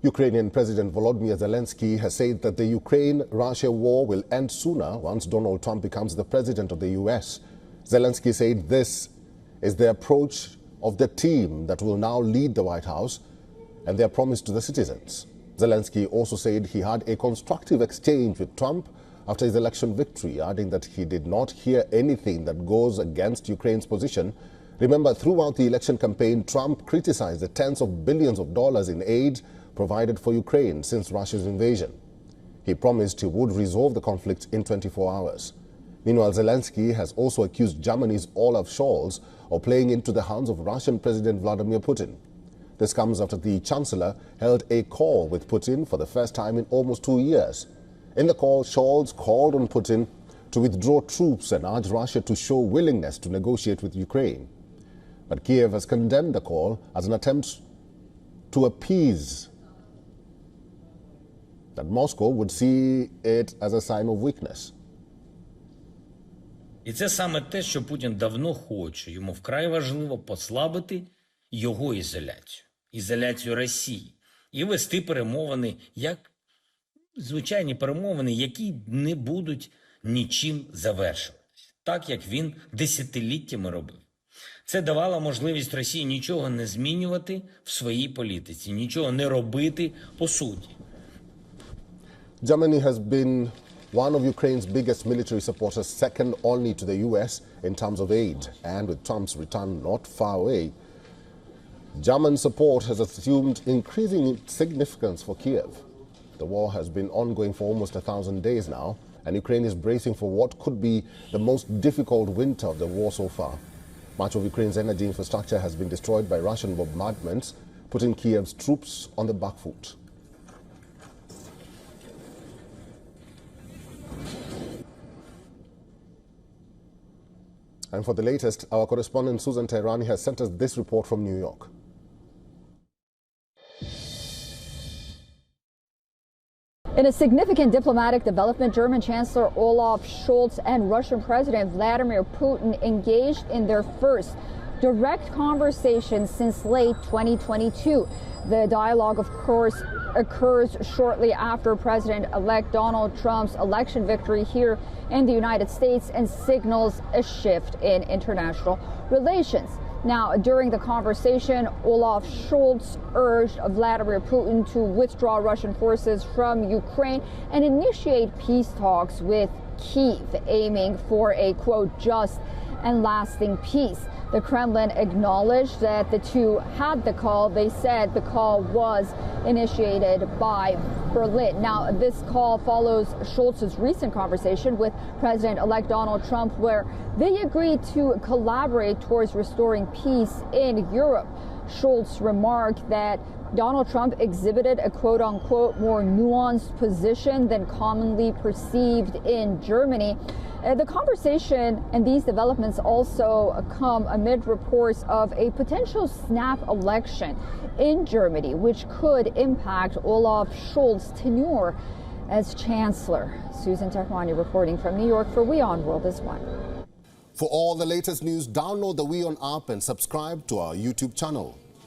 Ukrainian President Volodymyr Zelensky has said that the Ukraine-Russia war will end sooner once Donald Trump becomes the president of the U.S. Zelensky said this is the approach of the team that will now lead the White House and their promise to the citizens. Zelensky also said he had a constructive exchange with Trump after his election victory, adding that he did not hear anything that goes against Ukraine's position. Remember, throughout the election campaign, Trump criticized the tens of billions of dollars in aid provided for Ukraine since Russia's invasion. He promised he would resolve the conflict in 24 hours. Meanwhile, Zelensky has also accused Germany's Olaf Scholz of playing into the hands of Russian President Vladimir Putin. This comes after the Chancellor held a call with Putin for the first time in almost 2 years. In the call, Scholz called on Putin to withdraw troops and urged Russia to show willingness to negotiate with Ukraine. But Kiev has condemned the call as an attempt to appease, that Moscow would see it as a sign of weakness. І це саме те, що Путін давно хоче. Йому вкрай важливо послабити його ізоляцію Росії і вести перемовини, як звичайні перемовини, які не будуть нічим завершуватися, так як він десятиліттями робив. Це давало можливість Росії нічого не змінювати в своїй політиці, нічого не робити по суті. Germany has been one of Ukraine's biggest military supporters, second only to the US in terms of aid. And with Trump's return not far away, German support has assumed increasing significance for Kiev. The war has been ongoing for almost 1,000 days now, and Ukraine is bracing for what could be the most difficult winter of the war so far. Much of Ukraine's energy infrastructure has been destroyed by Russian bombardments, putting Kiev's troops on the back foot. And for the latest, our correspondent Susan Tehrani has sent us this report from New York. In a significant diplomatic development, German Chancellor Olaf Scholz and Russian President Vladimir Putin engaged in their first direct conversation since late 2022. The dialogue, of course, occurs shortly after President-elect Donald Trump's election victory here in the United States and signals a shift in international relations. Now, during the conversation, Olaf Scholz urged Vladimir Putin to withdraw Russian forces from Ukraine and initiate peace talks with Kyiv, aiming for a, quote, just and lasting peace. The Kremlin acknowledged that the two had the call. They said the call was initiated by Berlin. Now, this call follows Scholz's recent conversation with President-elect Donald Trump, where they agreed to collaborate towards restoring peace in Europe. Scholz remarked that Donald Trump exhibited a quote-unquote more nuanced position than commonly perceived in Germany. The conversation and these developments also come amid reports of a potential snap election in Germany, which could impact Olaf Scholz's tenure as chancellor. Susan Tehrani reporting from New York for WION World is One. For all the latest news, download the WION app and subscribe to our YouTube channel.